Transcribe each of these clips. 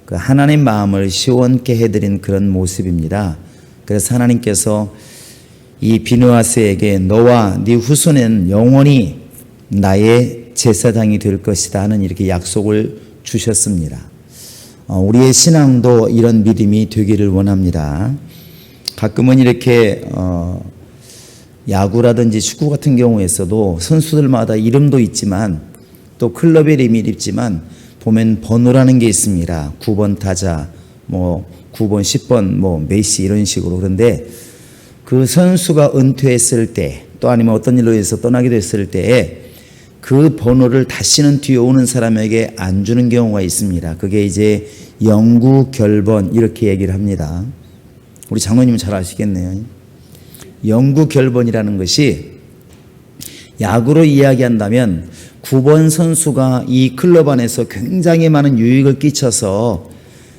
그 하나님 마음을 시원케 해드린 그런 모습입니다. 그래서 하나님께서 이 비느하스에게 너와 네 후손은 영원히 나의 제사장이 될 것이다 하는 이렇게 약속을 주셨습니다. 우리의 신앙도 이런 믿음이 되기를 원합니다. 가끔은 이렇게 야구라든지 축구 같은 경우에서도 선수들마다 이름도 있지만 또 클럽의 이름이 있지만 보면 번호라는 게 있습니다. 9번 타자, 9번, 10번, 메시 이런 식으로. 그런데 그 선수가 은퇴했을 때 또 아니면 어떤 일로 해서 떠나게 됐을 때에 그 번호를 다시는 뒤에 오는 사람에게 안 주는 경우가 있습니다. 그게 이제 영구 결번 이렇게 얘기를 합니다. 우리 장로님은 잘 아시겠네요. 영구 결번이라는 것이 야구로 이야기한다면 9번 선수가 이 클럽 안에서 굉장히 많은 유익을 끼쳐서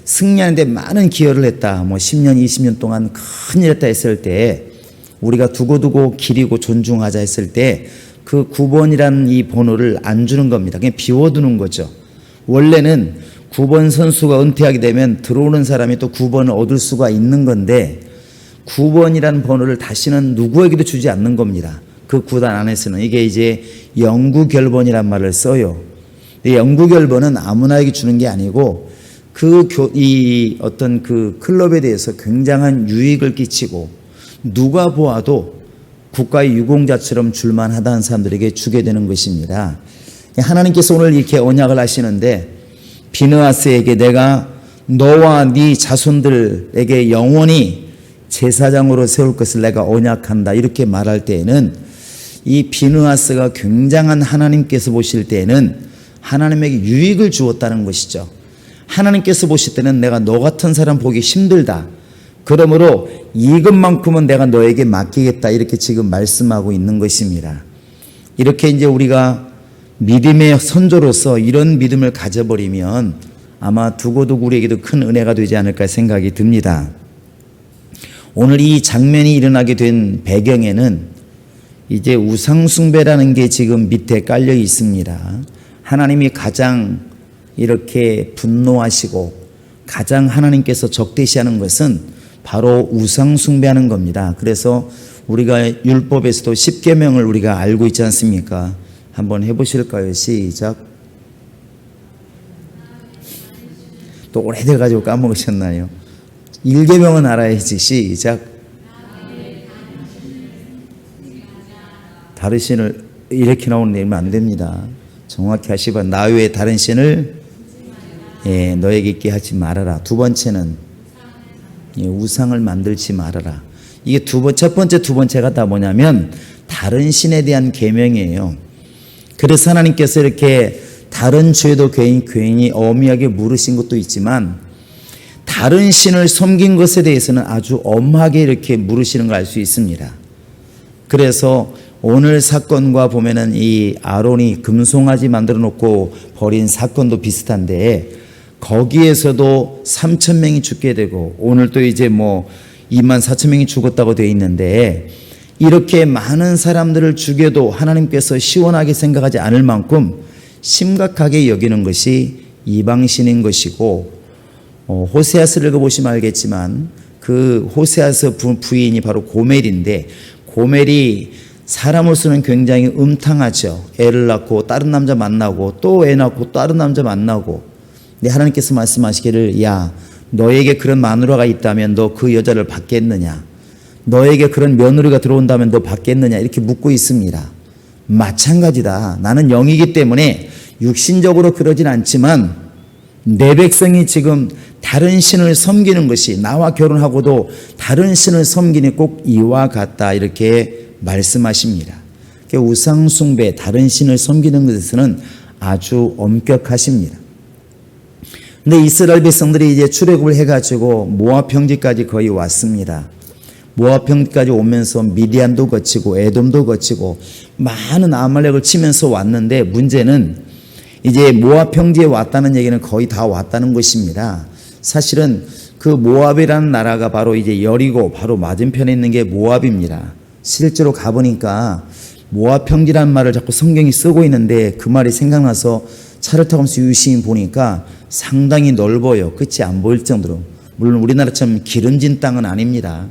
승리하는 데 많은 기여를 했다. 10년, 20년 동안 큰일 했다 했을 때 우리가 두고두고 기리고 존중하자 했을 때 그 9번이라는 이 번호를 안 주는 겁니다. 그냥 비워두는 거죠. 원래는 9번 선수가 은퇴하게 되면 들어오는 사람이 또 9번을 얻을 수가 있는 건데 9번이라는 번호를 다시는 누구에게도 주지 않는 겁니다. 그 구단 안에서는 이게 이제 영구결번이란 말을 써요. 근데 영구결번은 아무나에게 주는 게 아니고 어떤 그 클럽에 대해서 굉장한 유익을 끼치고 누가 보아도 국가의 유공자처럼 줄만하다는 사람들에게 주게 되는 것입니다. 하나님께서 오늘 이렇게 언약을 하시는데 비느하스에게 내가 너와 네 자손들에게 영원히 제사장으로 세울 것을 내가 언약한다 이렇게 말할 때에는 이 비느하스가 굉장한 하나님께서 보실 때에는 하나님에게 유익을 주었다는 것이죠. 하나님께서 보실 때는 내가 너 같은 사람 보기 힘들다. 그러므로 이것만큼은 내가 너에게 맡기겠다 이렇게 지금 말씀하고 있는 것입니다. 이렇게 이제 우리가 믿음의 선조로서 이런 믿음을 가져버리면 아마 두고두고 우리에게도 큰 은혜가 되지 않을까 생각이 듭니다. 오늘 이 장면이 일어나게 된 배경에는 이제 우상숭배라는 게 지금 밑에 깔려 있습니다. 하나님이 가장 이렇게 분노하시고 가장 하나님께서 적대시하는 것은 바로 우상숭배하는 겁니다. 그래서 우리가 율법에서도 10계명을 우리가 알고 있지 않습니까? 한번 해보실까요? 시작. 또 오래돼가지고 까먹으셨나요? 1계명은 알아야지. 시작. 다른 신을 이렇게 나오는 내면 안 됩니다. 정확히 하시바. 나 외에 다른 신을 너에게 있게 하지 말아라. 두 번째는 우상을 만들지 말아라. 이게 첫 번째, 두 번째가 다 뭐냐면 다른 신에 대한 계명이에요. 그래서 하나님께서 이렇게 다른 죄도 괜히 엄하게 물으신 것도 있지만 다른 신을 섬긴 것에 대해서는 아주 엄하게 이렇게 물으시는 걸 알 수 있습니다. 그래서 오늘 사건과 보면은 이 아론이 금송아지 만들어 놓고 버린 사건도 비슷한데 거기에서도 3,000명이 죽게 되고 오늘 또 이제 24,000명이 죽었다고 되어 있는데 이렇게 많은 사람들을 죽여도 하나님께서 시원하게 생각하지 않을 만큼 심각하게 여기는 것이 이방신인 것이고 호세아스를 읽어보시면 알겠지만 그 호세아스 부인이 바로 고멜인데 고멜이 사람으로서는 굉장히 음탕하죠. 애를 낳고 다른 남자 만나고 또 애 낳고 다른 남자 만나고 근데 하나님께서 말씀하시기를 야 너에게 그런 마누라가 있다면 너 그 여자를 받겠느냐 너에게 그런 며느리가 들어온다면 너 받겠느냐 이렇게 묻고 있습니다. 마찬가지다. 나는 영이기 때문에 육신적으로 그러진 않지만 내 백성이 지금 다른 신을 섬기는 것이 나와 결혼하고도 다른 신을 섬기니 꼭 이와 같다 이렇게 말씀하십니다. 우상숭배 다른 신을 섬기는 것에서는 아주 엄격하십니다. 근데 이스라엘 백성들이 이제 출애굽을 해가지고 모압 평지까지 거의 왔습니다. 모압 평지까지 오면서 미디안도 거치고 에돔도 거치고 많은 아말렉을 치면서 왔는데 문제는 이제 모압 평지에 왔다는 얘기는 거의 다 왔다는 것입니다. 사실은 그 모압이라는 나라가 바로 이제 여리고 바로 맞은편에 있는 게 모압입니다. 실제로 가보니까 모압 평지라는 말을 자꾸 성경이 쓰고 있는데 그 말이 생각나서 차를 타고 가면서 유심히 보니까 상당히 넓어요. 끝이 안 보일 정도로. 물론 우리나라처럼 기름진 땅은 아닙니다.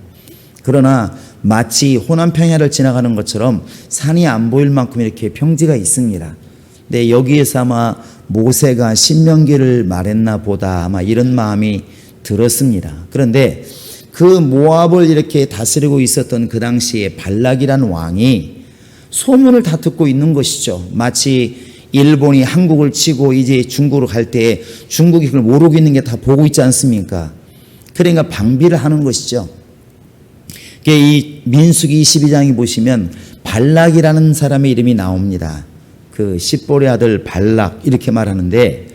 그러나 마치 호남 평야를 지나가는 것처럼 산이 안 보일 만큼 이렇게 평지가 있습니다. 근데 여기에서 아마 모세가 신명기를 말했나 보다 아마 이런 마음이 들었습니다. 그런데 그 모압을 이렇게 다스리고 있었던 그 당시에 발락이라는 왕이 소문을 다 듣고 있는 것이죠. 마치 일본이 한국을 치고 이제 중국으로 갈 때 중국이 그걸 모르고 있는 게 다 보고 있지 않습니까? 그러니까 방비를 하는 것이죠. 이 민수기 22장에 보시면 발락이라는 사람의 이름이 나옵니다. 그 십볼의 아들 발락 이렇게 말하는데,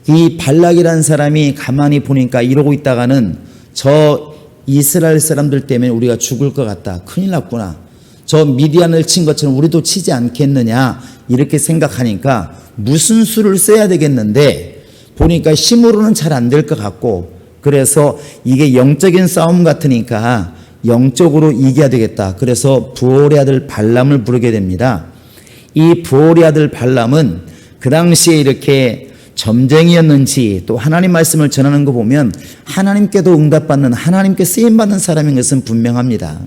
이 발락이라는 사람이 가만히 보니까 이러고 있다가는 저 이스라엘 사람들 때문에 우리가 죽을 것 같다. 큰일 났구나. 저 미디안을 친 것처럼 우리도 치지 않겠느냐 이렇게 생각하니까 무슨 수를 써야 되겠는데 보니까 힘으로는 잘 안 될 것 같고, 그래서 이게 영적인 싸움 같으니까 영적으로 이겨야 되겠다. 그래서 부올의 아들 발람을 부르게 됩니다. 이 부올의 아들 발람은 그 당시에 이렇게 점쟁이였는지 또 하나님 말씀을 전하는 거 보면 하나님께도 응답받는, 하나님께 쓰임받는 사람인 것은 분명합니다.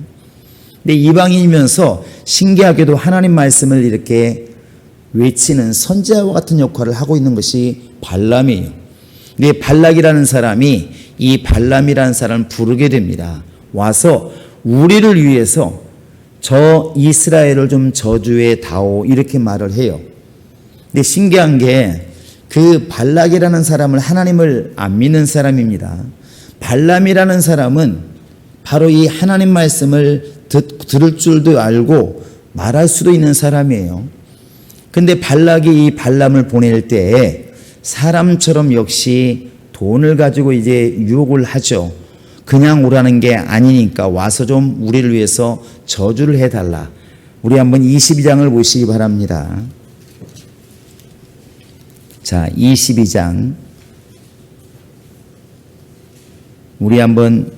근데 이방인이면서 신기하게도 하나님 말씀을 이렇게 외치는 선지자와 같은 역할을 하고 있는 것이 발람이에요. 근데 발락이라는 사람이 이 발람이라는 사람을 부르게 됩니다. 와서 우리를 위해서 저 이스라엘을 좀 저주해 다오 이렇게 말을 해요. 근데 신기한 게 그 발락이라는 사람을 하나님을 안 믿는 사람입니다. 발람이라는 사람은 바로 이 하나님 말씀을 들을 줄도 알고 말할 수도 있는 사람이에요. 근데 발락이 이 발람을 보낼 때 사람처럼 역시 돈을 가지고 이제 유혹을 하죠. 그냥 오라는 게 아니니까 와서 좀 우리를 위해서 저주를 해달라. 우리 한번 22장을 보시기 바랍니다. 자, 22장. 우리 한번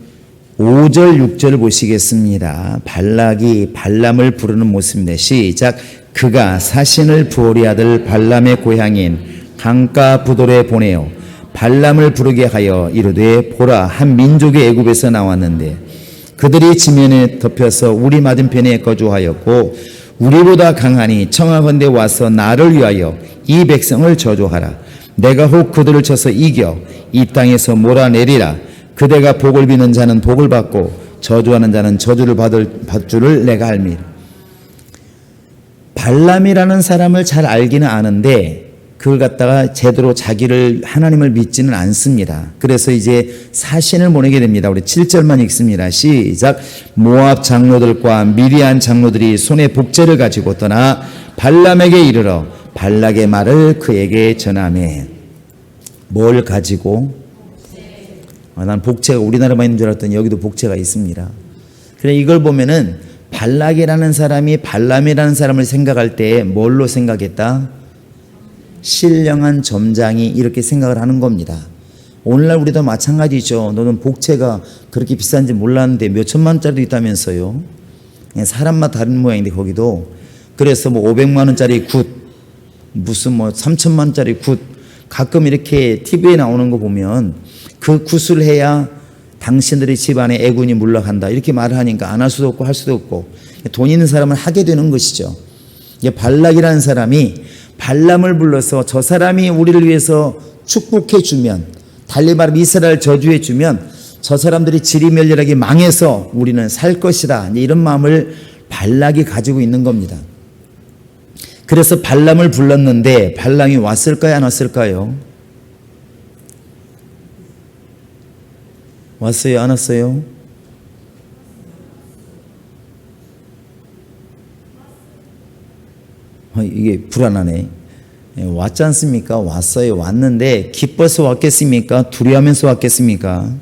5절, 6절을 보시겠습니다. 발락이 발람을 부르는 모습입니다. 시작. 그가 사신을 부올의 아들 발람의 고향인 강가 부돌에 보내어 발람을 부르게 하여 이르되 보라 한 민족이 애굽에서 나왔는데 그들이 지면에 덮여서 우리 맞은편에 거주하였고 우리보다 강하니 청하건대 와서 나를 위하여 이 백성을 저주하라. 내가 혹 그들을 쳐서 이겨 이 땅에서 몰아내리라. 그대가 복을 비는 자는 복을 받고 저주하는 자는 저주를 받을 줄을 내가 알미라. 발람이라는 사람을 잘 알기는 아는데 그걸 갖다가 제대로 자기를 하나님을 믿지는 않습니다. 그래서 이제 사신을 보내게 됩니다. 우리 7절만 읽습니다. 시작. 모압 장로들과 미디안 장로들이 손에 복제를 가지고 떠나 발람에게 이르러 발락의 말을 그에게 전하매. 뭘 가지고? 난 복제가 우리나라만 있는 줄 알았더니 여기도 복제가 있습니다. 그래 이걸 보면은 발락이라는 사람이 발람이라는 사람을 생각할 때 뭘로 생각했다? 신령한 점장이 이렇게 생각을 하는 겁니다. 오늘날 우리도 마찬가지죠. 너는 복채가 그렇게 비싼지 몰랐는데 몇 천만 원짜리도 있다면서요. 사람마다 다른 모양인데 거기도. 그래서 뭐 500만 원짜리 굿, 무슨 뭐 3천만 원짜리 굿, 가끔 이렇게 TV에 나오는 거 보면 그 굿을 해야 당신들의 집안에 애군이 물러간다 이렇게 말을 하니까 안 할 수도 없고 할 수도 없고 돈 있는 사람은 하게 되는 것이죠. 발락이라는 사람이 발람을 불러서 저 사람이 우리를 위해서 축복해 주면, 달리 말하면 이스라엘 저주해 주면 저 사람들이 지리멸렬하게 망해서 우리는 살 것이다. 이런 마음을 발락이 가지고 있는 겁니다. 그래서 발람을 불렀는데 발람이 왔을까요? 안 왔을까요? 왔어요? 안 왔어요? 이게 불안하네. 왔지 않습니까? 왔어요. 왔는데 기뻐서 왔겠습니까? 두려워하면서 왔겠습니까?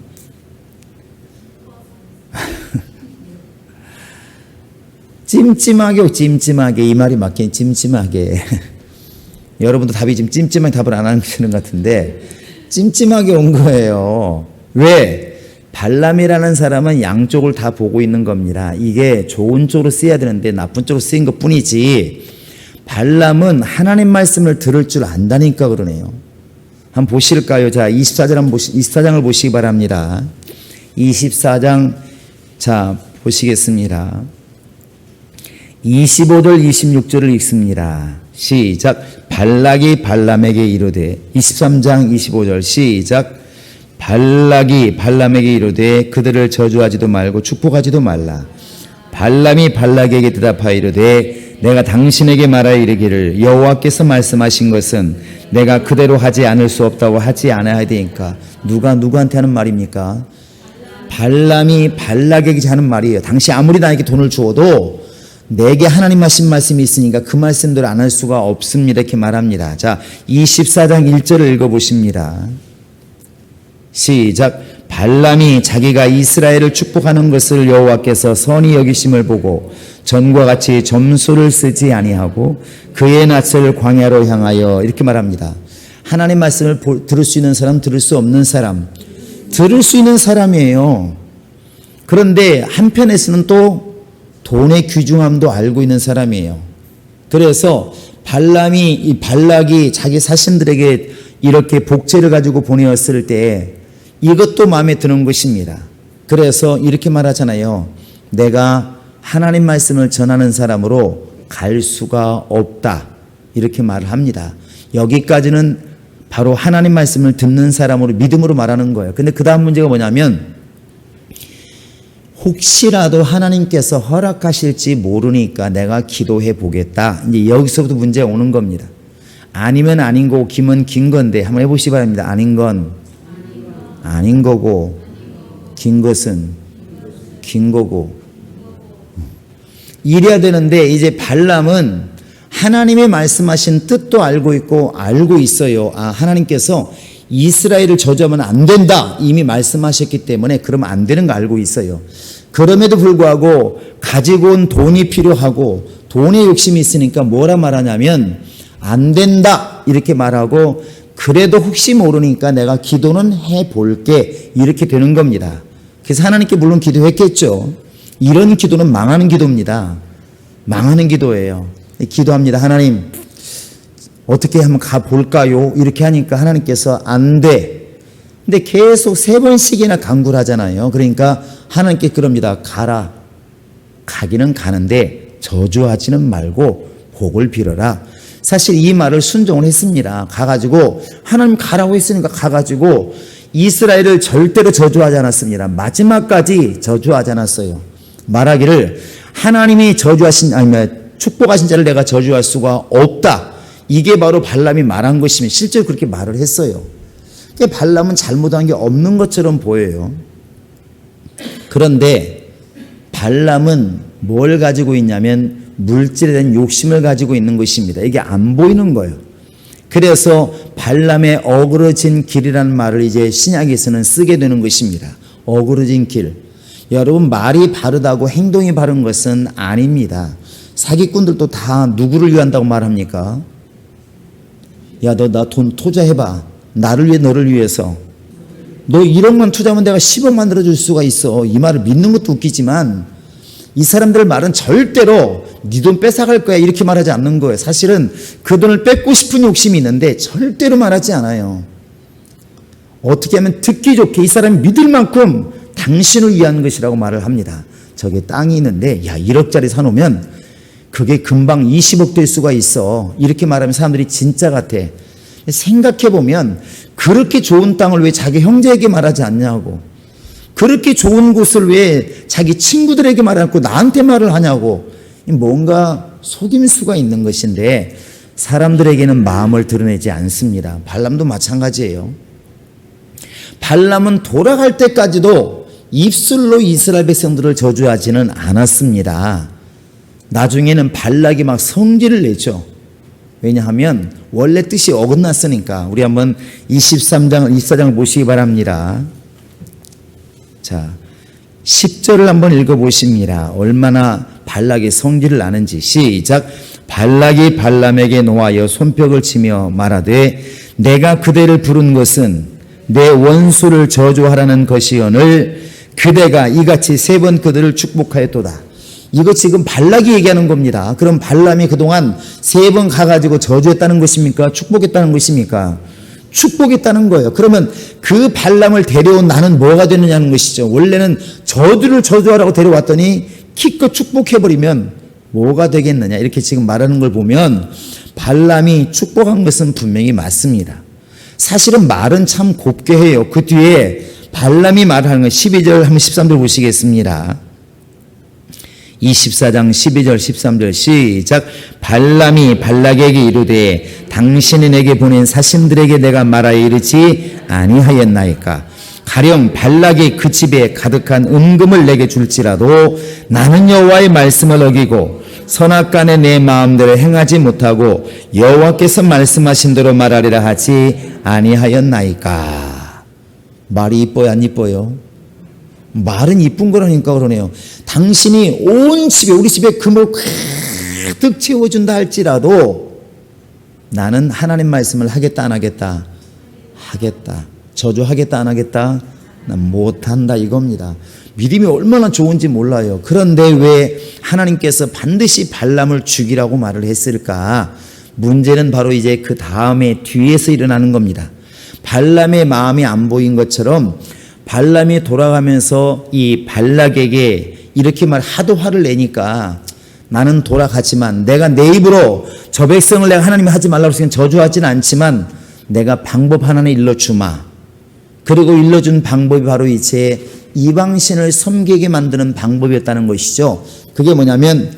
찜찜하게 찜찜하게 이 말이 맞긴 찜찜하게 여러분도 답이 지금 찜찜하게 답을 안 하는 것 같은데 찜찜하게 온 거예요. 왜? 발람이라는 사람은 양쪽을 다 보고 있는 겁니다. 이게 좋은 쪽으로 쓰여야 되는데 나쁜 쪽으로 쓰인 것 뿐이지 발람은 하나님 말씀을 들을 줄 안다니까 그러네요. 한번 보실까요? 자, 24장을 보시기 바랍니다. 24장, 자, 보시겠습니다. 25절, 26절을 읽습니다. 시작. 발락이 발람에게 이르되, 23장 25절, 시작. 발락이 발람에게 이르되 그들을 저주하지도 말고 축복하지도 말라. 발람이 발락에게 대답하여 이르되 내가 당신에게 말하여 이르기를 여호와께서 말씀하신 것은 내가 그대로 하지 않을 수 없다고 하지 않아야 되니까. 누가 누구한테 하는 말입니까? 발람이 발락에게 하는 말이에요. 당신 아무리 나에게 돈을 주어도 내게 하나님 하신 말씀이 있으니까 그 말씀대로 안 할 수가 없습니다. 이렇게 말합니다. 자, 24장 1절을 읽어보십니다. 시작. 발람이 자기가 이스라엘을 축복하는 것을 여호와께서 선히 여기심을 보고 전과 같이 점수를 쓰지 아니하고 그의 낯을 광야로 향하여, 이렇게 말합니다. 하나님 말씀을 들을 수 있는 사람, 들을 수 없는 사람, 들을 수 있는 사람이에요. 그런데 한편에서는 또 돈의 귀중함도 알고 있는 사람이에요. 그래서 발락이 자기 사신들에게 이렇게 복제를 가지고 보내었을 때 이것도 마음에 드는 것입니다. 그래서 이렇게 말하잖아요. 내가 하나님 말씀을 전하는 사람으로 갈 수가 없다. 이렇게 말을 합니다. 여기까지는 바로 하나님 말씀을 듣는 사람으로 믿음으로 말하는 거예요. 근데 그 다음 문제가 뭐냐면 혹시라도 하나님께서 허락하실지 모르니까 내가 기도해 보겠다. 이제 여기서부터 문제가 오는 겁니다. 아니면 아닌 거고 기면 긴 건데 한번 해보시기 바랍니다. 아닌 건 아닌 거고 긴 것은 긴 거고. 이래야 되는데 이제 발람은 하나님의 말씀하신 뜻도 알고 있고 알고 있어요. 하나님께서 이스라엘을 저주하면 안 된다 이미 말씀하셨기 때문에 그러면 안 되는 거 알고 있어요. 그럼에도 불구하고 가지고 온 돈이 필요하고 돈에 욕심이 있으니까 뭐라 말하냐면 안 된다 이렇게 말하고, 그래도 혹시 모르니까 내가 기도는 해볼게 이렇게 되는 겁니다. 그래서 하나님께 물론 기도했겠죠. 이런 기도는 망하는 기도입니다. 망하는 기도예요. 기도합니다. 하나님 어떻게 한번 가볼까요? 이렇게 하니까 하나님께서 안 돼. 근데 계속 3번씩이나 강구를 하잖아요. 그러니까 하나님께 그럽니다. 가라. 가기는 가는데 저주하지는 말고 복을 빌어라. 사실 이 말을 순종을 했습니다. 가가지고 하나님 가라고 했으니까 가가지고 이스라엘을 절대로 저주하지 않았습니다. 마지막까지 저주하지 않았어요. 말하기를 하나님이 축복하신 자를 내가 저주할 수가 없다. 이게 바로 발람이 말한 것이면 실제로 그렇게 말을 했어요. 발람은 잘못한 게 없는 것처럼 보여요. 그런데 발람은 뭘 가지고 있냐면 물질에 대한 욕심을 가지고 있는 것입니다. 이게 안 보이는 거예요. 그래서 발람의 어그러진 길이라는 말을 이제 신약에서는 쓰게 되는 것입니다. 어그러진 길. 여러분, 말이 바르다고 행동이 바른 것은 아닙니다. 사기꾼들도 다 누구를 위한다고 말합니까? 야, 너 나 돈 투자해봐. 나를 위해, 너를 위해서. 너 1억만 투자하면 내가 10억 만들어줄 수가 있어. 이 말을 믿는 것도 웃기지만 이 사람들 말은 절대로 네 돈 뺏어갈 거야 이렇게 말하지 않는 거예요. 사실은 그 돈을 뺏고 싶은 욕심이 있는데 절대로 말하지 않아요. 어떻게 하면 듣기 좋게 이 사람이 믿을 만큼 당신을 위한 것이라고 말을 합니다. 저게 땅이 있는데 야 1억짜리 사놓으면 그게 금방 20억 될 수가 있어. 이렇게 말하면 사람들이 진짜 같아. 생각해보면 그렇게 좋은 땅을 왜 자기 형제에게 말하지 않냐고, 그렇게 좋은 곳을 왜 자기 친구들에게 말하지 않고 나한테 말을 하냐고, 뭔가 속임수가 있는 것인데 사람들에게는 마음을 드러내지 않습니다. 발람도 마찬가지예요. 발람은 돌아갈 때까지도 입술로 이스라엘 백성들을 저주하지는 않았습니다. 나중에는 발락이 막 성질을 내죠. 왜냐하면 원래 뜻이 어긋났으니까. 우리 한번 24장을 보시기 바랍니다. 자, 10절을 한번 읽어보십니다. 얼마나 발락이 성질을 나는지. 시작. 발락이 발람에게 노하여 손뼉을 치며 말하되 내가 그대를 부른 것은 내 원수를 저주하라는 것이오늘 그대가 이같이 3번 그들을 축복하였도다. 이거 지금 발락이 얘기하는 겁니다. 그럼 발람이 그동안 3번 가가지고 저주했다는 것입니까? 축복했다는 것입니까? 축복했다는 거예요. 그러면 그 발람을 데려온 나는 뭐가 되느냐는 것이죠. 원래는 저주를 저주하라고 데려왔더니 기껏 축복해버리면 뭐가 되겠느냐, 이렇게 지금 말하는 걸 보면 발람이 축복한 것은 분명히 맞습니다. 사실은 말은 참 곱게 해요. 그 뒤에 발람이 말하는 건 12절 한번 13절 보시겠습니다. 24장 12절 13절 시작. 발람이 발락에게 이르되 당신이 내게 보낸 사신들에게 내가 말하여 이르지 아니하였나이까. 가령 발락이 그 집에 가득한 은금을 내게 줄지라도 나는 여호와의 말씀을 어기고 선악간에 내 마음대로 행하지 못하고 여호와께서 말씀하신 대로 말하리라 하지 아니하였나이까. 말이 이뻐요, 안 이뻐요? 말은 이쁜 거라니까 그러네요. 당신이 온 집에, 우리 집에 금을 가득 채워준다 할지라도 나는 하나님 말씀을 하겠다 안 하겠다? 하겠다. 저주하겠다 안 하겠다? 난 못한다 이겁니다. 믿음이 얼마나 좋은지 몰라요. 그런데 왜 하나님께서 반드시 발람을 죽이라고 말을 했을까? 문제는 바로 이제 그 다음에 뒤에서 일어나는 겁니다. 발람의 마음이 안 보인 것처럼 발람이 돌아가면서 이 발락에게 이렇게 하도 화를 내니까 나는 돌아가지만 내가 내 입으로 저 백성을 내가 하나님이 하지 말라고 했으니까 저주하진 않지만 내가 방법 하나는 일러주마. 그리고 일러준 방법이 바로 이제 이방신을 섬기게 만드는 방법이었다는 것이죠. 그게 뭐냐면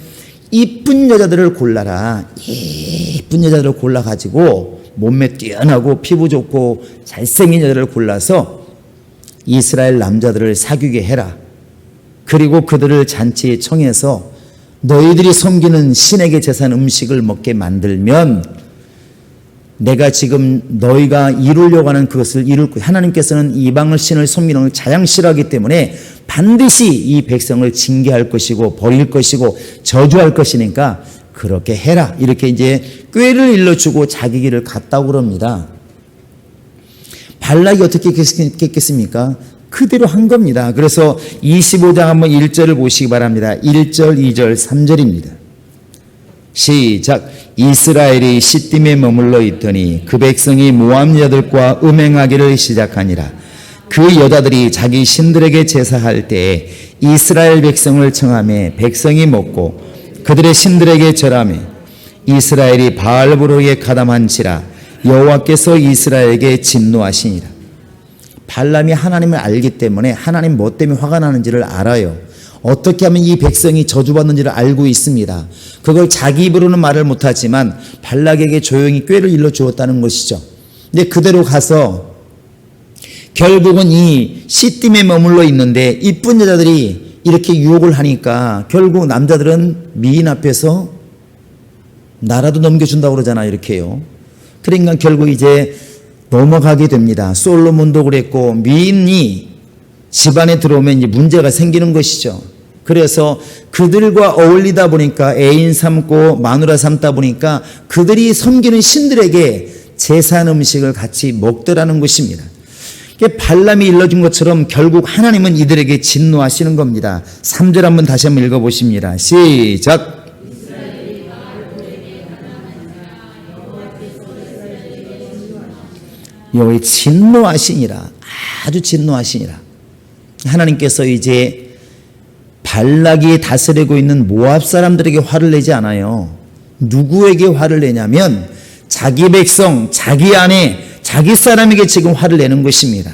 이쁜 여자들을 골라라. 이쁜 여자들을 골라가지고 몸매 뛰어나고 피부 좋고 잘생긴 여자들을 골라서 이스라엘 남자들을 사귀게 해라. 그리고 그들을 잔치에 청해서 너희들이 섬기는 신에게 제사한 음식을 먹게 만들면 내가 지금 너희가 이루려고 하는 그것을 이룰 거야. 하나님께서는 이방을 신을 섬기는 걸 자양 싫어하기 때문에 반드시 이 백성을 징계할 것이고 버릴 것이고 저주할 것이니까 그렇게 해라. 이렇게 이제 꾀를 일러주고 자기 길을 갔다고 그럽니다. 발락이 어떻게 했겠습니까? 그대로 한 겁니다. 그래서 25장 한번 1절을 보시기 바랍니다. 1절, 2절, 3절입니다. 시작. 이스라엘이 시딤에 머물러 있더니 그 백성이 모압 여자들과 음행하기를 시작하니라. 그 여자들이 자기 신들에게 제사할 때에 이스라엘 백성을 청하매 백성이 먹고 그들의 신들에게 절하매 이스라엘이 바알브로에 가담한지라 여호와께서 이스라엘에게 진노하시니라. 발람이 하나님을 알기 때문에 하나님 뭐 때문에 화가 나는지를 알아요. 어떻게 하면 이 백성이 저주받는지를 알고 있습니다. 그걸 자기 입으로는 말을 못하지만 발락에게 조용히 꾀를 일러주었다는 것이죠. 근데 그대로 가서 결국은 이 시딤에 머물러 있는데 이쁜 여자들이 이렇게 유혹을 하니까 결국 남자들은 미인 앞에서 나라도 넘겨준다고 그러잖아요. 이렇게요. 그러니까 결국 이제 넘어가게 됩니다. 솔로몬도 그랬고 미인이 집안에 들어오면 이제 문제가 생기는 것이죠. 그래서 그들과 어울리다 보니까 애인 삼고 마누라 삼다 보니까 그들이 섬기는 신들에게 제사한 음식을 같이 먹더라는 것입니다. 발람이 일러준 것처럼 결국 하나님은 이들에게 진노하시는 겁니다. 3절 한번 다시 한번 읽어보십니다. 시작. 여호와의 진노하시니라. 아주 진노하시니라. 하나님께서 이제 발락이 다스리고 있는 모압 사람들에게 화를 내지 않아요. 누구에게 화를 내냐면 자기 백성, 자기 아내, 자기 사람에게 지금 화를 내는 것입니다.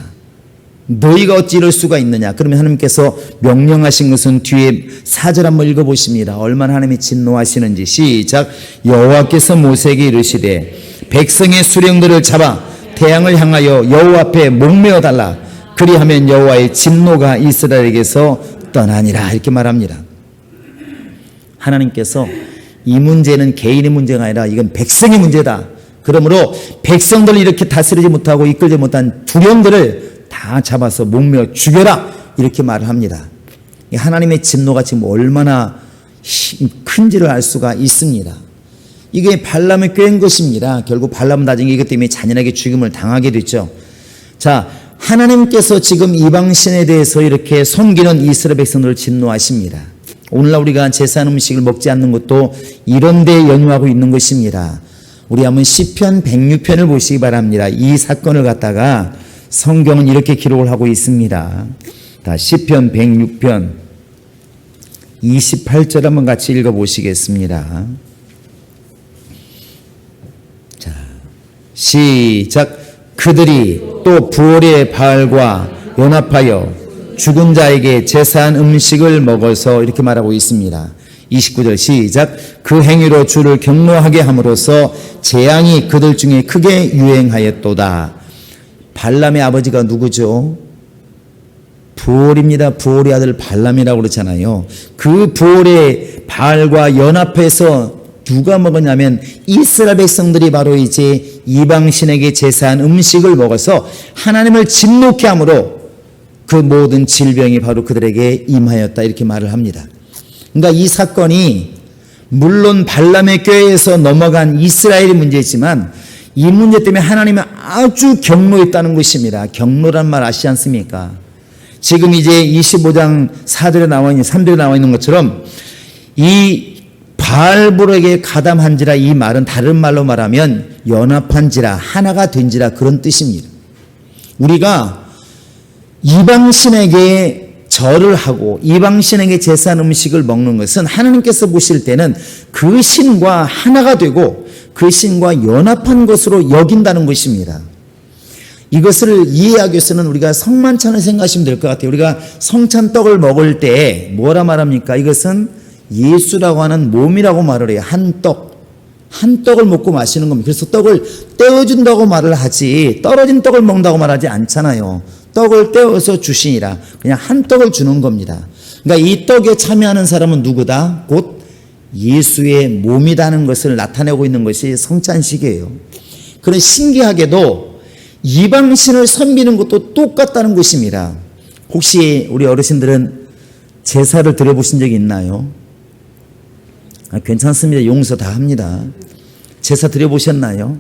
너희가 어찌 이럴 수가 있느냐. 그러면 하나님께서 명령하신 것은 뒤에 4절 한번 읽어보십니다. 얼마나 하나님이 진노하시는지. 시작. 여호와께서 모세에게 이르시되 백성의 수령들을 잡아 태양을 향하여 여호와 앞에 목매어 달라. 그리하면 여호와의 진노가 이스라엘에게서 떠나니라. 이렇게 말합니다. 하나님께서 이 문제는 개인의 문제가 아니라 이건 백성의 문제다. 그러므로 백성들을 이렇게 다스리지 못하고 이끌지 못한 두령들을 다 잡아서 목매어 죽여라. 이렇게 말을 합니다. 하나님의 진노가 지금 얼마나 큰지를 알 수가 있습니다. 이게 발람을 꾀인 것입니다. 결국 발람은 나중에 이것 때문에 잔인하게 죽임을 당하게 됐죠. 자, 하나님께서 지금 이방신에 대해서 이렇게 섬기는 이스라엘 백성들을 진노하십니다. 오늘날 우리가 제사한 음식을 먹지 않는 것도 이런 데 연유하고 있는 것입니다. 우리 한번 시편 106편을 보시기 바랍니다. 이 사건을 갖다가 성경은 이렇게 기록을 하고 있습니다. 다 시편 106편 28절 한번 같이 읽어보시겠습니다. 자, 시작. 그들이 또 부올의 바알과 연합하여 죽은 자에게 제사한 음식을 먹어서 이렇게 말하고 있습니다. 29절 시작. 그 행위로 주를 경노하게 함으로써 재앙이 그들 중에 크게 유행하였도다. 발람의 아버지가 누구죠? 부올입니다. 부올의 아들 발람이라고 그러잖아요. 그 부올의 바알과 연합해서 누가 먹었냐면 이스라엘 백성들이 바로 이제 이방신에게 제사한 음식을 먹어서 하나님을 진노케 함으로 그 모든 질병이 바로 그들에게 임하였다, 이렇게 말을 합니다. 그러니까 이 사건이 물론 발람의 꾀에서 넘어간 이스라엘의 문제지만 이 문제 때문에 하나님은 아주 경노했다는 것입니다. 경노란 말 아시지 않습니까? 지금 이제 25장 4절에 나와 있는 3절에 나와 있는 것처럼 이 바알볼에게 가담한지라, 이 말은 다른 말로 말하면 연합한지라, 하나가 된지라, 그런 뜻입니다. 우리가 이방신에게 절을 하고 이방신에게 제사한 음식을 먹는 것은 하나님께서 보실 때는 그 신과 하나가 되고 그 신과 연합한 것으로 여긴다는 것입니다. 이것을 이해하기 위해서는 우리가 성만찬을 생각하시면 될 것 같아요. 우리가 성찬떡을 먹을 때 뭐라 말합니까? 이것은 예수라고 하는 몸이라고 말을 해요. 한 떡을 먹고 마시는 겁니다. 그래서 떡을 떼어준다고 말을 하지 떨어진 떡을 먹는다고 말하지 않잖아요. 떡을 떼어서 주시니라. 그냥 한 떡을 주는 겁니다. 그러니까 이 떡에 참여하는 사람은 누구다? 곧 예수의 몸이라는 것을 나타내고 있는 것이 성찬식이에요. 그런 신기하게도 이방신을 섬기는 것도 똑같다는 것입니다. 혹시 우리 어르신들은 제사를 드려보신 적이 있나요? 괜찮습니다. 용서 다 합니다. 제사 드려보셨나요?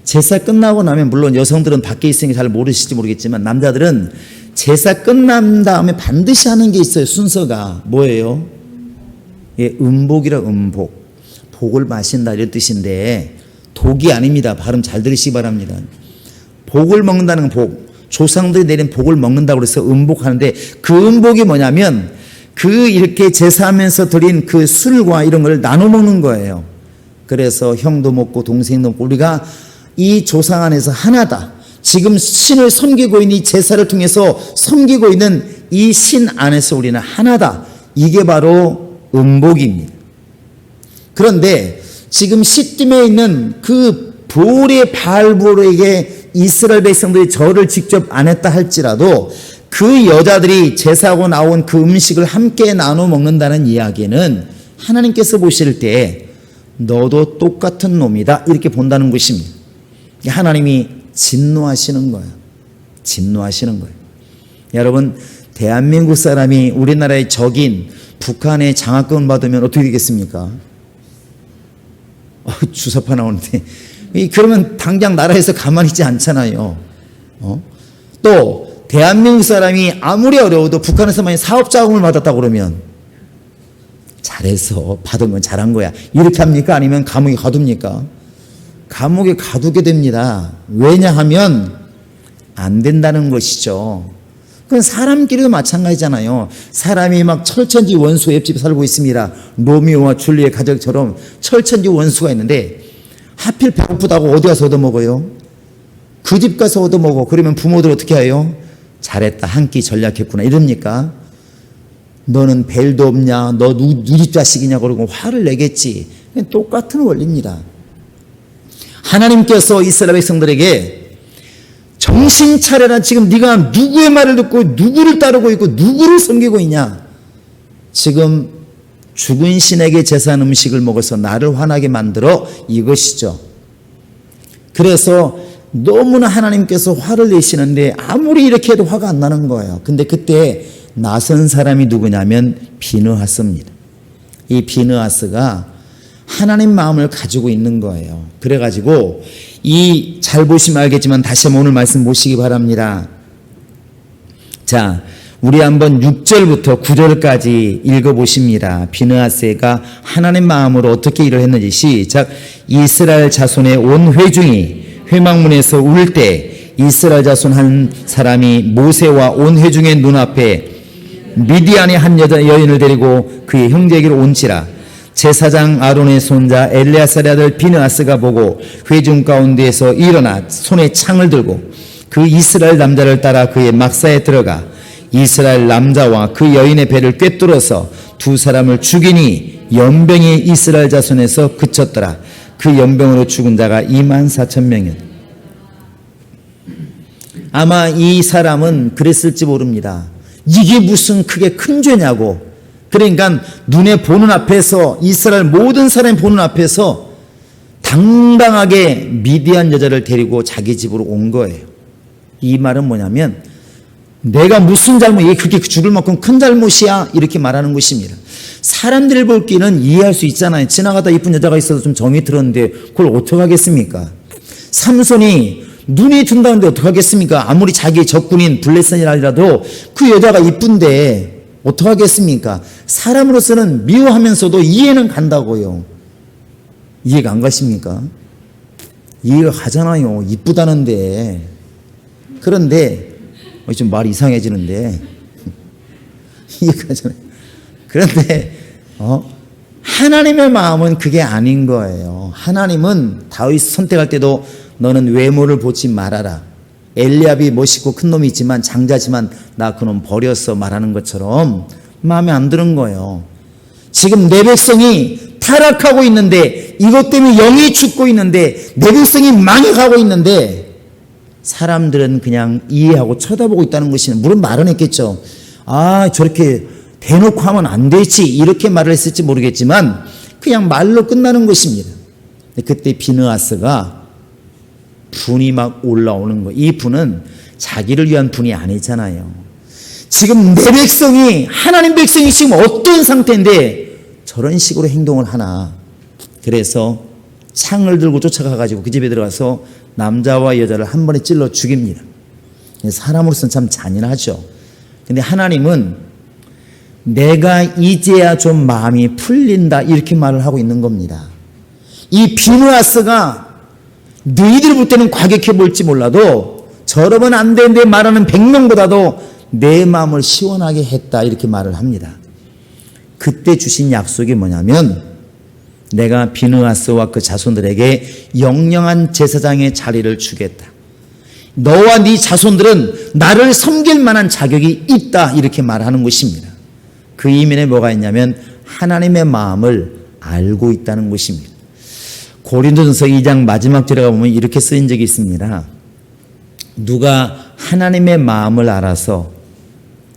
제사 끝나고 나면, 물론 여성들은 밖에 있으니까 잘 모르실지 모르겠지만 남자들은 제사 끝난 다음에 반드시 하는 게 있어요. 순서가 뭐예요? 예, 음복이라. 음복, 복을 마신다, 이런 뜻인데 독이 아닙니다. 발음 잘 들으시기 바랍니다. 복을 먹는다는 복, 조상들이 내린 복을 먹는다고 해서 음복하는데, 그 음복이 뭐냐면 그 이렇게 제사하면서 드린 그 술과 이런 걸 나눠 먹는 거예요. 그래서 형도 먹고 동생도 먹고 우리가 이 조상 안에서 하나다. 지금 신을 섬기고 있는 이 제사를 통해서 섬기고 있는 이 신 안에서 우리는 하나다. 이게 바로 음복입니다. 그런데 지금 시딤에 있는 그 볼의 바알볼에게 이스라엘 백성들이 절을 직접 안 했다 할지라도 그 여자들이 제사하고 나온 그 음식을 함께 나눠 먹는다는 이야기는 하나님께서 보실 때 너도 똑같은 놈이다, 이렇게 본다는 것입니다. 하나님이 진노하시는 거예요. 진노하시는 거예요. 여러분, 대한민국 사람이 우리나라의 적인 북한의 장학금을 받으면 어떻게 되겠습니까? 주사파 나오는데 그러면 당장 나라에서 가만히 있지 않잖아요. 또 대한민국 사람이 아무리 어려워도 북한에서 만약 사업 자금을 받았다고 그러면 잘해서 받은 건 잘한 거야, 이렇게 합니까? 아니면 감옥에 가둡니까? 감옥에 가두게 됩니다. 왜냐하면 안 된다는 것이죠. 그건 사람끼리도 마찬가지잖아요. 사람이 막 철천지 원수의 옆집에 살고 있습니다. 로미오와 줄리의 가족처럼 철천지 원수가 있는데 하필 배고프다고 어디 가서 얻어먹어요? 그 집 가서 얻어먹어. 그러면 부모들 어떻게 해요? 잘했다, 한 끼 전략했구나, 이럽니까? 너는 벨도 없냐, 너 누구 집 자식이냐, 그러고 화를 내겠지. 똑같은 원리입니다. 하나님께서 이스라엘 백성들에게 정신 차려라. 지금 네가 누구의 말을 듣고 누구를 따르고 있고 누구를 섬기고 있냐. 지금 죽은 신에게 제사한 음식을 먹어서 나를 화나게 만들어, 이것이죠. 그래서 너무나 하나님께서 화를 내시는데 아무리 이렇게 해도 화가 안 나는 거예요. 근데 그때 나선 사람이 누구냐면 비느하스입니다. 이 비느하스가 하나님 마음을 가지고 있는 거예요. 그래가지고 잘 보시면 알겠지만 다시 한번 오늘 말씀 보시기 바랍니다. 자, 우리 한번 6절부터 9절까지 읽어보십니다. 비느하스가 하나님 마음으로 어떻게 일을 했는지. 시작. 이스라엘 자손의 온 회중이 회막문에서 울 때 이스라엘 자손 한 사람이 모세와 온 회중의 눈앞에 미디안의 한 여인을 데리고 그의 형제에게로 온지라. 제사장 아론의 손자 엘레아살의 아들 비느하스가 보고 회중 가운데에서 일어나 손에 창을 들고 그 이스라엘 남자를 따라 그의 막사에 들어가 이스라엘 남자와 그 여인의 배를 꿰뚫어서 두 사람을 죽이니 연병이 이스라엘 자손에서 그쳤더라. 그 연병으로 죽은 자가 24,000명이었다. 아마 이 사람은 그랬을지 모릅니다. 이게 무슨 크게 큰 죄냐고. 그러니까 눈에 보는 앞에서, 이스라엘 모든 사람이 보는 앞에서 당당하게 미디안 여자를 데리고 자기 집으로 온 거예요. 이 말은 뭐냐면 내가 무슨 이게 그렇게 죽을 만큼 큰 잘못이야, 이렇게 말하는 것입니다. 사람들이 볼 때는 이해할 수 있잖아요. 지나가다 이쁜 여자가 있어서 좀 정이 들었는데 그걸 어떡하겠습니까? 삼손이 눈이 든다는데 어떡하겠습니까? 아무리 자기 적군인 블레셋이라도 그 여자가 이쁜데 어떡하겠습니까? 사람으로서는 미워하면서도 이해는 간다고요. 이해가 안 가십니까? 이해가 가잖아요. 이쁘다는데. 그런데 좀 말이 이상해지는데 이해가 가잖아요. 그런데 하나님의 마음은 그게 아닌 거예요. 하나님은 다윗 선택할 때도 너는 외모를 보지 말아라. 엘리압이 멋있고 큰 놈이 있지만 장자지만 나 그놈 버렸어 말하는 것처럼 마음에 안 드는 거예요. 지금 내 백성이 타락하고 있는데, 이것 때문에 영이 죽고 있는데, 내 백성이 망해가고 있는데 사람들은 그냥 이해하고 쳐다보고 있다는 것이, 물론 말은 했겠죠. 아, 저렇게 대놓고 하면 안 되지, 이렇게 말을 했을지 모르겠지만 그냥 말로 끝나는 것입니다. 그때 비느하스가 분이 막 올라오는 거예요. 이 분은 자기를 위한 분이 아니잖아요. 지금 내 백성이, 하나님 백성이 지금 어떤 상태인데 저런 식으로 행동을 하나. 그래서 창을 들고 쫓아가가지고 그 집에 들어가서 남자와 여자를 한 번에 찔러 죽입니다. 사람으로서는 참 잔인하죠. 근데 하나님은 내가 이제야 좀 마음이 풀린다, 이렇게 말을 하고 있는 겁니다. 이 비느하스가 너희들 볼 때는 과격해 볼지 몰라도 저러면 안 되는데 말하는 100명보다도 내 마음을 시원하게 했다, 이렇게 말을 합니다. 그때 주신 약속이 뭐냐면 내가 비느하스와 그 자손들에게 영영한 제사장의 자리를 주겠다. 너와 네 자손들은 나를 섬길 만한 자격이 있다, 이렇게 말하는 것입니다. 그 이면에 뭐가 있냐면 하나님의 마음을 알고 있다는 것입니다. 고린도전서 2장 마지막 절에 가보면 이렇게 쓰인 적이 있습니다. 누가 하나님의 마음을 알아서,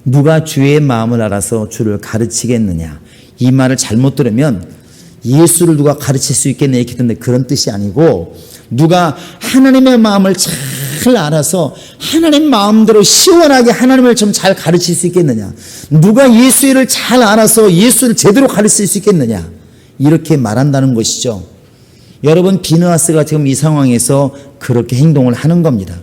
누가 주의 마음을 알아서 주를 가르치겠느냐. 이 말을 잘못 들으면 예수를 누가 가르칠 수 있겠냐 이렇게 듣는데 그런 뜻이 아니고, 누가 하나님의 마음을 잘 알아서 하나님 마음대로 시원하게 하나님을 좀 잘 가르칠 수 있겠느냐. 누가 예수를 잘 알아서 예수를 제대로 가르칠 수 있겠느냐, 이렇게 말한다는 것이죠. 여러분, 비느하스가 지금 이 상황에서 그렇게 행동을 하는 겁니다.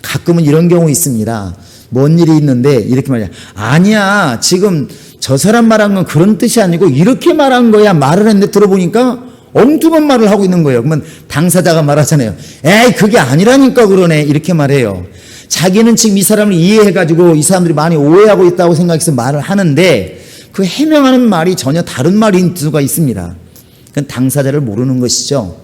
가끔은 이런 경우 있습니다. 뭔 일이 있는데 이렇게 말해요. 아니야, 지금 저 사람 말한 건 그런 뜻이 아니고 이렇게 말한 거야. 말을 했는데 들어보니까 엉뚱한 말을 하고 있는 거예요. 그러면 당사자가 말하잖아요. 에이, 그게 아니라니까 그러네, 이렇게 말해요. 자기는 지금 이 사람을 이해해가지고 이 사람들이 많이 오해하고 있다고 생각해서 말을 하는데 그 해명하는 말이 전혀 다른 말인 수가 있습니다. 그건 당사자를 모르는 것이죠.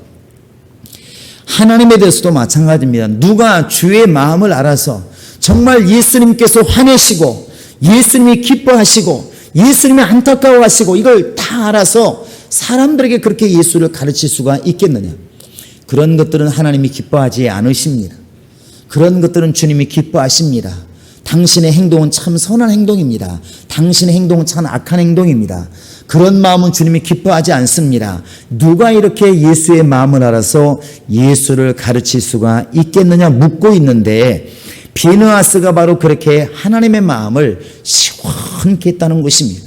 하나님에 대해서도 마찬가지입니다. 누가 주의 마음을 알아서 정말 예수님께서 화내시고 예수님이 기뻐하시고 예수님이 안타까워하시고 이걸 다 알아서 사람들에게 그렇게 예수를 가르칠 수가 있겠느냐. 그런 것들은 하나님이 기뻐하지 않으십니다. 그런 것들은 주님이 기뻐하십니다. 당신의 행동은 참 선한 행동입니다. 당신의 행동은 참 악한 행동입니다. 그런 마음은 주님이 기뻐하지 않습니다. 누가 이렇게 예수의 마음을 알아서 예수를 가르칠 수가 있겠느냐 묻고 있는데, 비느하스가 바로 그렇게 하나님의 마음을 시원케 했다는 것입니다.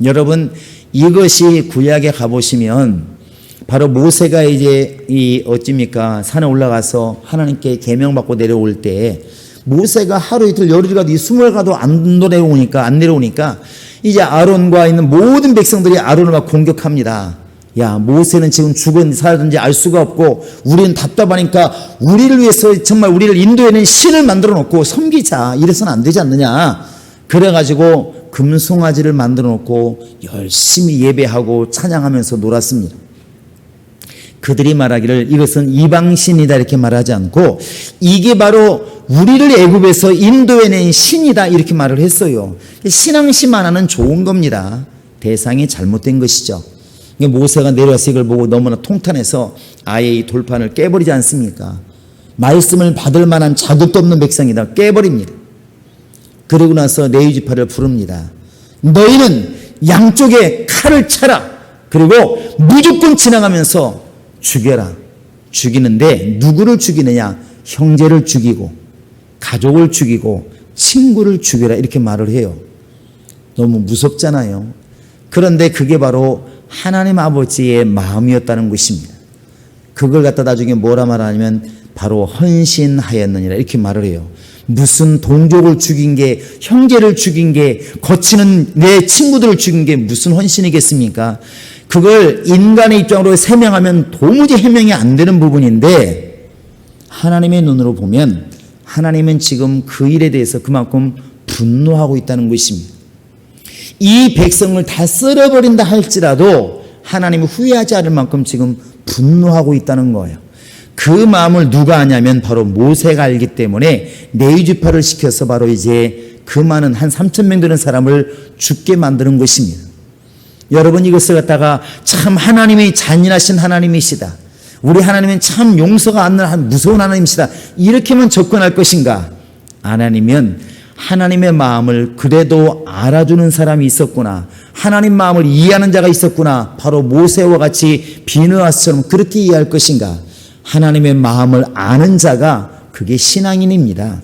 여러분, 이것이 구약에 가보시면 바로 모세가 이제 어찌입니까? 산에 올라가서 하나님께 계명받고 내려올 때 모세가 하루 이틀 열흘 가도 이 숨을 가도 안 내려오니까 이제 아론과 있는 모든 백성들이 아론을 막 공격합니다. 야, 모세는 지금 죽은 살든지 알 수가 없고 우리는 답답하니까 우리를 위해서 정말 우리를 인도해낸 신을 만들어 놓고 섬기자. 이래서는 안 되지 않느냐. 그래가지고 금송아지를 만들어 놓고 열심히 예배하고 찬양하면서 놀았습니다. 그들이 말하기를 이것은 이방신이다 이렇게 말하지 않고 이게 바로 우리를 애굽에서 인도해낸 신이다 이렇게 말을 했어요. 신앙심 하나는 좋은 겁니다. 대상이 잘못된 것이죠. 모세가 내려와서 이걸 보고 너무나 통탄해서 아예 이 돌판을 깨버리지 않습니까? 말씀을 받을 만한 자격도 없는 백성이다. 깨버립니다. 그러고 나서 레위 지파를 부릅니다. 너희는 양쪽에 칼을 차라. 그리고 무조건 지나가면서 죽여라. 죽이는데 누구를 죽이느냐? 형제를 죽이고 가족을 죽이고 친구를 죽여라 이렇게 말을 해요. 너무 무섭잖아요. 그런데 그게 바로 하나님 아버지의 마음이었다는 것입니다. 그걸 갖다 나중에 뭐라 말하냐면 바로 헌신하였느니라 이렇게 말을 해요. 무슨 동족을 죽인 게, 형제를 죽인 게, 거치는 내 친구들을 죽인 게 무슨 헌신이겠습니까? 그걸 인간의 입장으로 설명하면 도무지 해명이 안 되는 부분인데 하나님의 눈으로 보면 하나님은 지금 그 일에 대해서 그만큼 분노하고 있다는 것입니다. 이 백성을 다 쓸어버린다 할지라도 하나님은 후회하지 않을 만큼 지금 분노하고 있다는 거예요. 그 마음을 누가 아냐면 바로 모세가 알기 때문에 레위 지파를 시켜서 바로 이제 그 많은 한 3,000명 되는 사람을 죽게 만드는 것입니다. 여러분 이것을 갖다가 참 하나님이 잔인하신 하나님이시다. 우리 하나님은 참 용서가 안 나는 무서운 하나님이시다. 이렇게만 접근할 것인가? 안 아니면 하나님의 마음을 그래도 알아주는 사람이 있었구나. 하나님 마음을 이해하는 자가 있었구나. 바로 모세와 같이 비느하스처럼 그렇게 이해할 것인가? 하나님의 마음을 아는 자가 그게 신앙인입니다.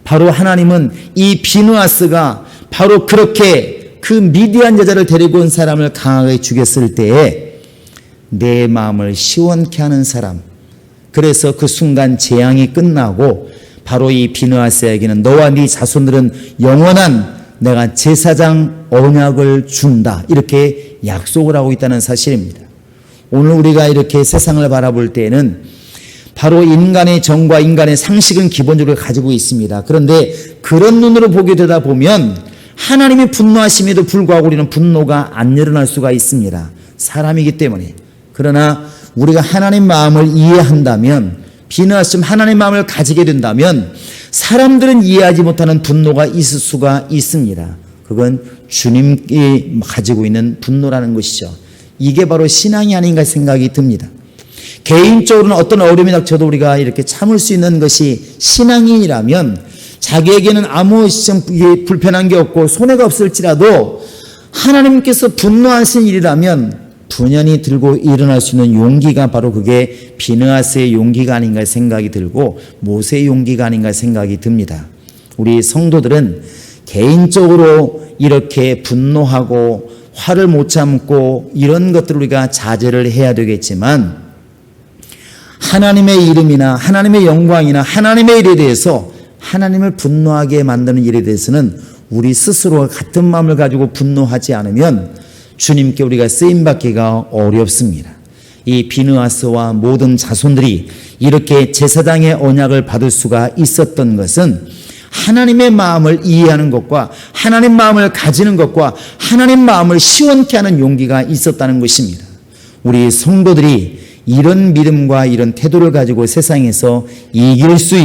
바로 하나님은 이 비느하스가 바로 그렇게 그 미디안 여자를 데리고 온 사람을 강하게 죽였을 때에 내 마음을 시원케 하는 사람, 그래서 그 순간 재앙이 끝나고 바로 이 비느하스에게는 너와 네 자손들은 영원한 내가 제사장 언약을 준다 이렇게 약속을 하고 있다는 사실입니다. 오늘 우리가 이렇게 세상을 바라볼 때에는 바로 인간의 정과 인간의 상식은 기본적으로 가지고 있습니다. 그런데 그런 눈으로 보게 되다 보면 하나님이 분노하심에도 불구하고 우리는 분노가 안 일어날 수가 있습니다. 사람이기 때문에. 그러나 우리가 하나님 마음을 이해한다면, 비느하심 하나님 마음을 가지게 된다면 사람들은 이해하지 못하는 분노가 있을 수가 있습니다. 그건 주님이 가지고 있는 분노라는 것이죠. 이게 바로 신앙이 아닌가 생각이 듭니다. 개인적으로는 어떤 어려움이 닥쳐도 우리가 이렇게 참을 수 있는 것이 신앙인이라면 자기에게는 아무 불편한 게 없고 손해가 없을지라도 하나님께서 분노하신 일이라면 분연히 들고 일어날 수 있는 용기가 바로 그게 비느하스의 용기가 아닌가 생각이 들고 모세의 용기가 아닌가 생각이 듭니다. 우리 성도들은 개인적으로 이렇게 분노하고 화를 못 참고 이런 것들을 우리가 자제를 해야 되겠지만 하나님의 이름이나 하나님의 영광이나 하나님의 일에 대해서 하나님을 분노하게 만드는 일에 대해서는 우리 스스로가 같은 마음을 가지고 분노하지 않으면 주님께 우리가 쓰임받기가 어렵습니다. 이 비느하스와 모든 자손들이 이렇게 제사장의 언약을 받을 수가 있었던 것은 하나님의 마음을 이해하는 것과 하나님 마음을 가지는 것과 하나님 마음을 시원케 하는 용기가 있었다는 것입니다. 우리 성도들이 이런 믿음과 이런 태도를 가지고 세상에서 이길 수